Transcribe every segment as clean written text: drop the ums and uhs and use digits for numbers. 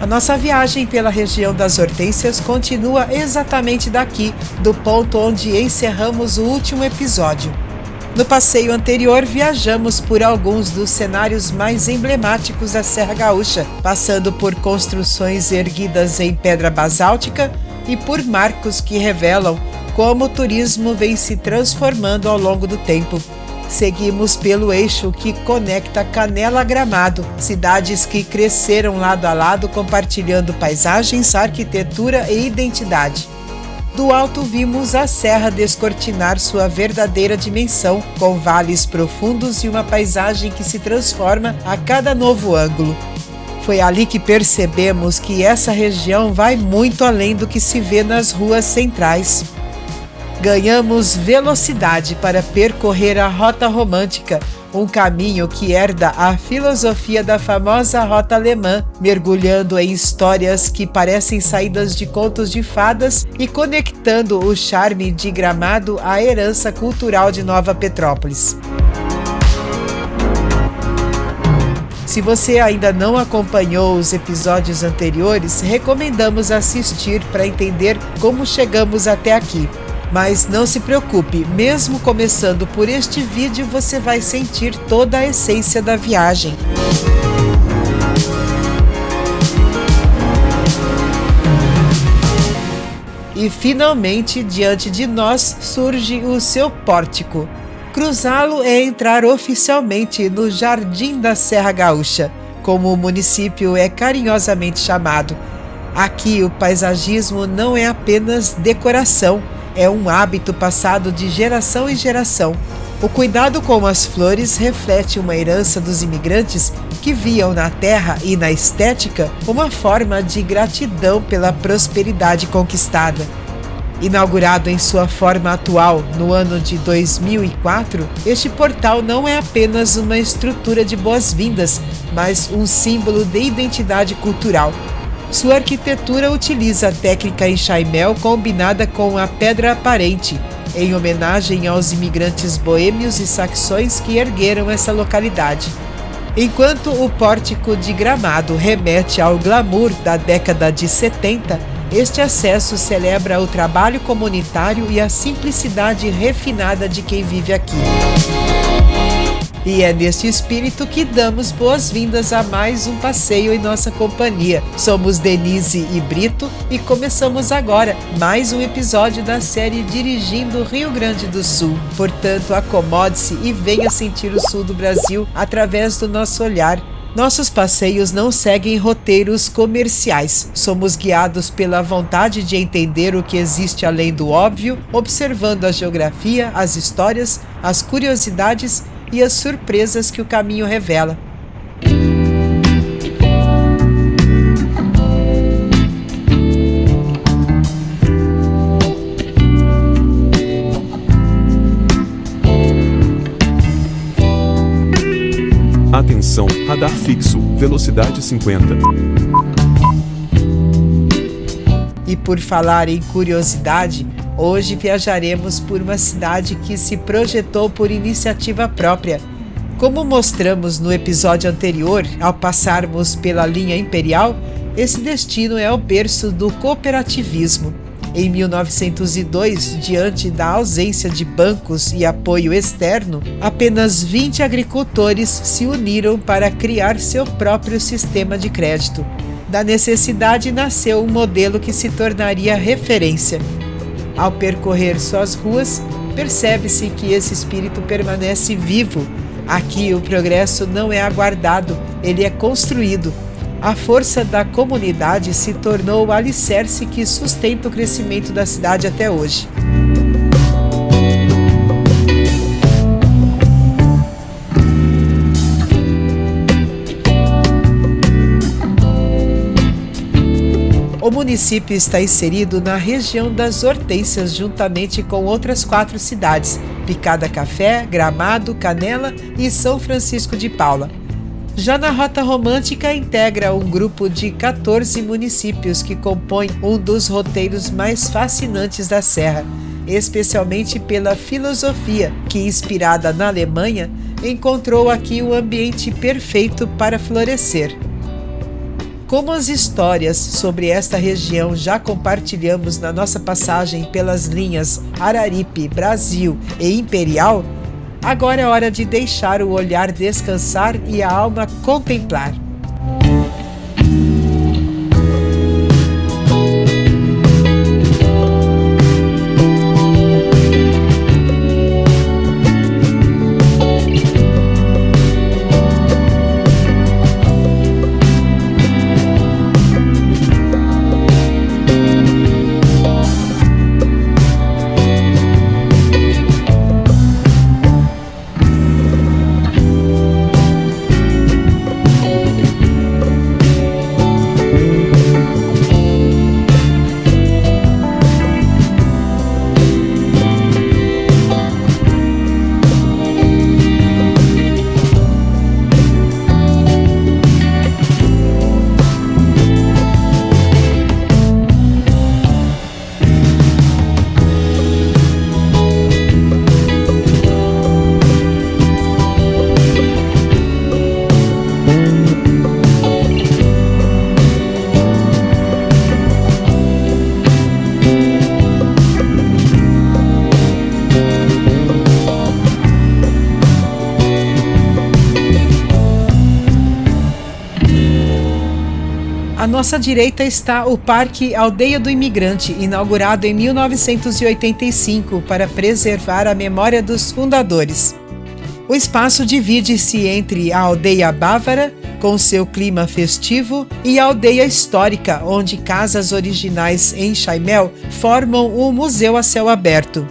nossa viagem pela região das Hortênsias continua exatamente daqui, do ponto onde encerramos o último episódio. No passeio anterior, viajamos por alguns dos cenários mais emblemáticos da Serra Gaúcha, passando por construções erguidas em pedra basáltica e por marcos que revelam como o turismo vem se transformando ao longo do tempo. Seguimos pelo eixo que conecta Canela a Gramado, cidades que cresceram lado a lado compartilhando paisagens, arquitetura e identidade. Do alto vimos a serra descortinar sua verdadeira dimensão, com vales profundos e uma paisagem que se transforma a cada novo ângulo. Foi ali que percebemos que essa região vai muito além do que se vê nas ruas centrais. Ganhamos velocidade para percorrer a Rota Romântica, um caminho que herda a filosofia da famosa Rota Alemã, mergulhando em histórias que parecem saídas de contos de fadas e conectando o charme de Gramado à herança cultural de Nova Petrópolis. Se você ainda não acompanhou os episódios anteriores, recomendamos assistir para entender como chegamos até aqui. Mas não se preocupe, mesmo começando por este vídeo, você vai sentir toda a essência da viagem. E finalmente, diante de nós, surge o seu pórtico. Cruzá-lo é entrar oficialmente no Jardim da Serra Gaúcha, como o município é carinhosamente chamado. Aqui o paisagismo não é apenas decoração, é um hábito passado de geração em geração. O cuidado com as flores reflete uma herança dos imigrantes que viam na terra e na estética uma forma de gratidão pela prosperidade conquistada. Inaugurado em sua forma atual no ano de 2004, este portal não é apenas uma estrutura de boas-vindas, mas um símbolo de identidade cultural. Sua arquitetura utiliza a técnica enxaimel combinada com a pedra aparente, em homenagem aos imigrantes boêmios e saxões que ergueram essa localidade. Enquanto o pórtico de Gramado remete ao glamour da década de 70, este acesso celebra o trabalho comunitário e a simplicidade refinada de quem vive aqui. E é neste espírito que damos boas-vindas a mais um passeio em nossa companhia. Somos Denise e Brito e começamos agora mais um episódio da série Dirigindo Rio Grande do Sul. Portanto, acomode-se e venha sentir o sul do Brasil através do nosso olhar. Nossos passeios não seguem roteiros comerciais. Somos guiados pela vontade de entender o que existe além do óbvio, observando a geografia, as histórias, as curiosidades e as surpresas que o caminho revela. Atenção, radar fixo, velocidade 50. E por falar em curiosidade, hoje viajaremos por uma cidade que se projetou por iniciativa própria. Como mostramos no episódio anterior, ao passarmos pela linha imperial, esse destino é o berço do cooperativismo. Em 1902, diante da ausência de bancos e apoio externo, apenas 20 agricultores se uniram para criar seu próprio sistema de crédito. Da necessidade nasceu um modelo que se tornaria referência. Ao percorrer suas ruas, percebe-se que esse espírito permanece vivo. Aqui o progresso não é aguardado, ele é construído. A força da comunidade se tornou o alicerce que sustenta o crescimento da cidade até hoje. O município está inserido na região das Hortênsias, juntamente com outras 4 cidades: Picada Café, Gramado, Canela e São Francisco de Paula. Já na Rota Romântica, integra um grupo de 14 municípios que compõem um dos roteiros mais fascinantes da Serra, especialmente pela filosofia que, inspirada na Alemanha, encontrou aqui o ambiente perfeito para florescer. Como as histórias sobre esta região já compartilhamos na nossa passagem pelas linhas Araripe, Brasil e Imperial, agora é hora de deixar o olhar descansar e a alma contemplar. À nossa direita está o Parque Aldeia do Imigrante, inaugurado em 1985 para preservar a memória dos fundadores. O espaço divide-se entre a Aldeia Bávara, com seu clima festivo, e a Aldeia Histórica, onde casas originais em Chaimel formam um museu a céu aberto.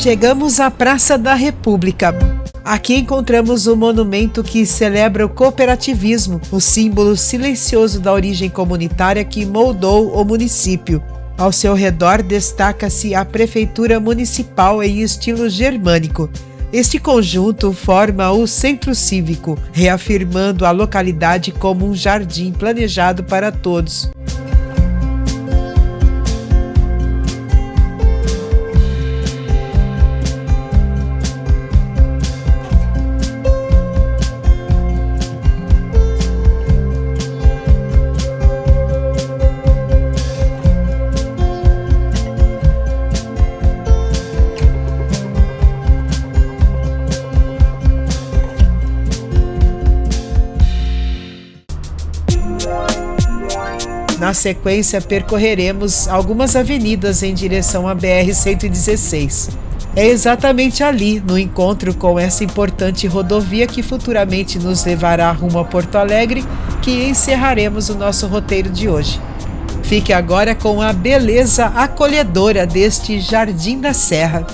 Chegamos à Praça da República. Aqui encontramos o monumento que celebra o cooperativismo, o símbolo silencioso da origem comunitária que moldou o município. Ao seu redor destaca-se a Prefeitura Municipal em estilo germânico. Este conjunto forma o Centro Cívico, reafirmando a localidade como um jardim planejado para todos. Na sequência, percorreremos algumas avenidas em direção à BR-116. É exatamente ali, no encontro com essa importante rodovia que futuramente nos levará rumo a Porto Alegre, que encerraremos o nosso roteiro de hoje. Fique agora com a beleza acolhedora deste Jardim da Serra.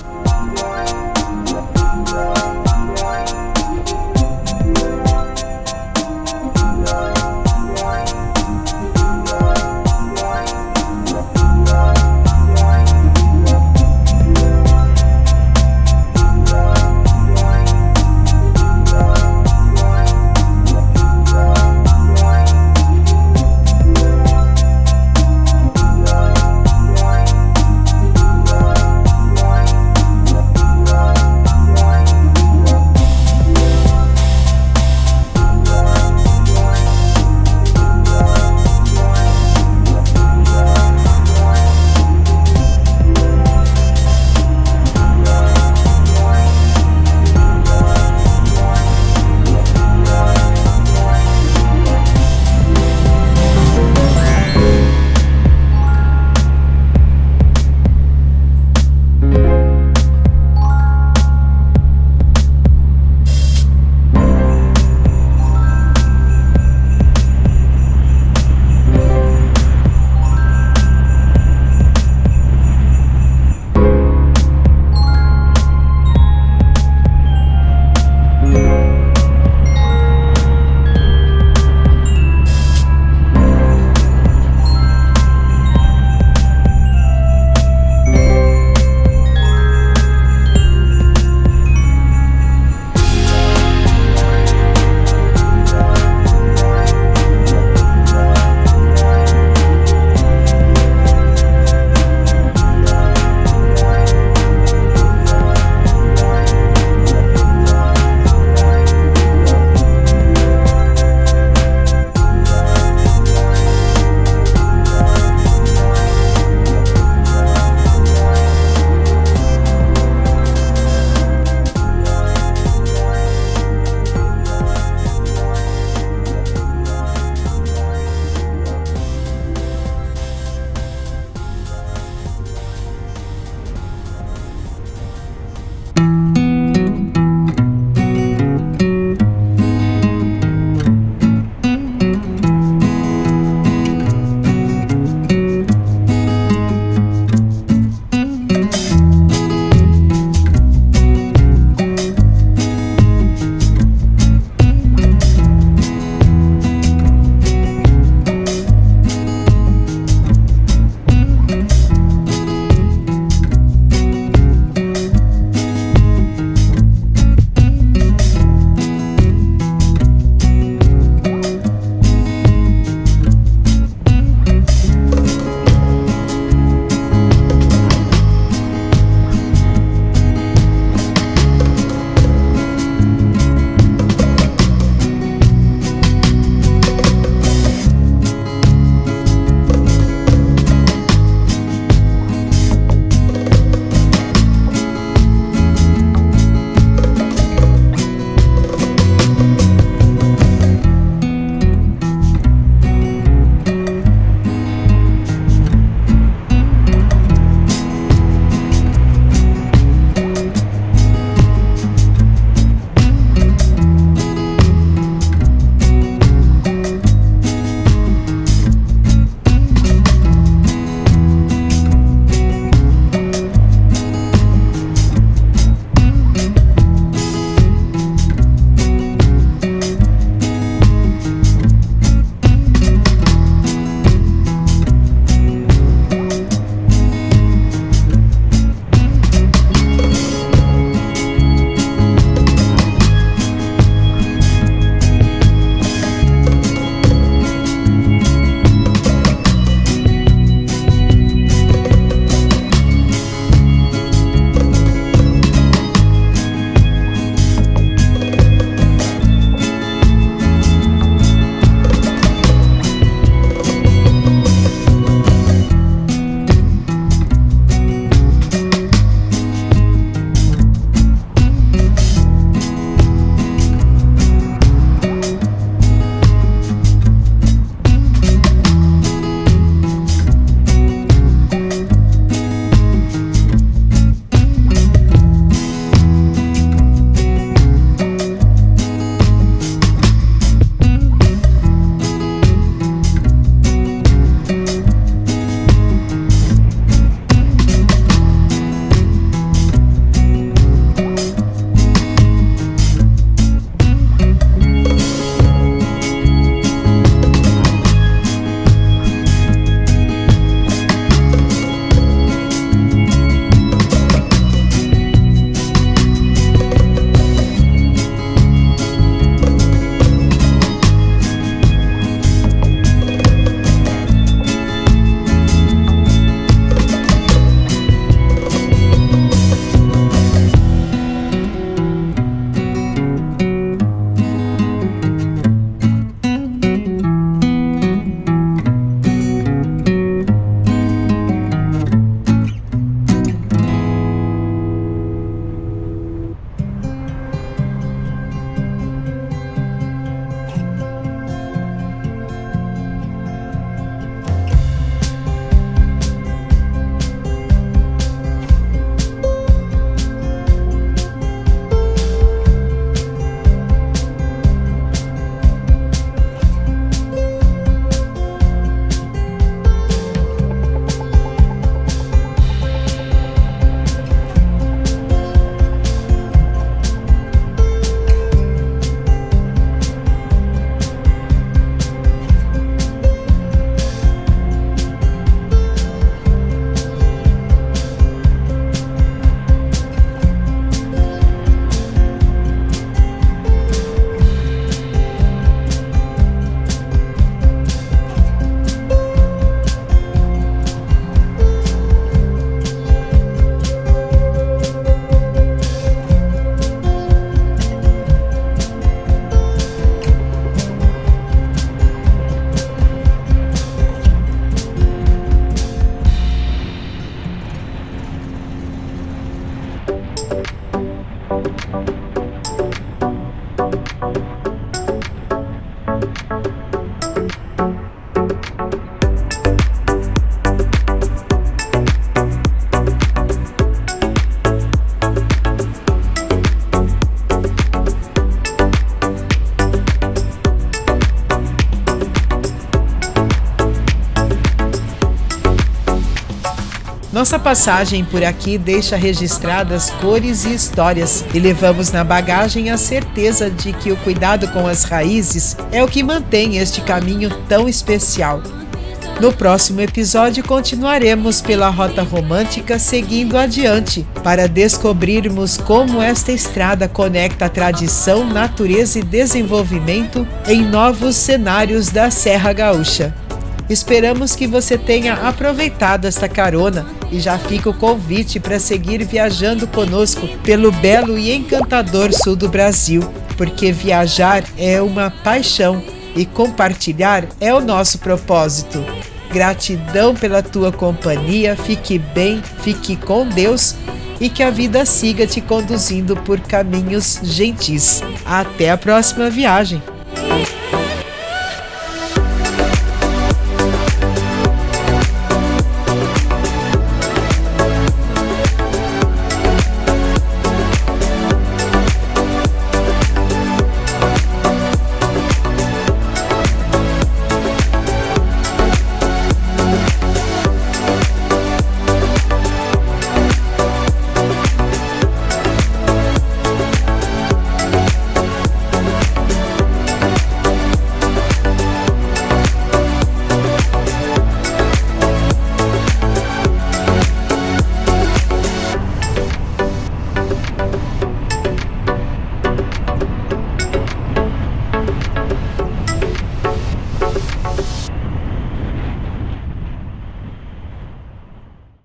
Nossa passagem por aqui deixa registradas cores e histórias e levamos na bagagem a certeza de que o cuidado com as raízes é o que mantém este caminho tão especial. No próximo episódio continuaremos pela rota romântica seguindo adiante para descobrirmos como esta estrada conecta tradição, natureza e desenvolvimento em novos cenários da Serra Gaúcha. Esperamos que você tenha aproveitado esta carona e já fica o convite para seguir viajando conosco pelo belo e encantador sul do Brasil, porque viajar é uma paixão e compartilhar é o nosso propósito. Gratidão pela tua companhia, fique bem, fique com Deus e que a vida siga te conduzindo por caminhos gentis. Até a próxima viagem!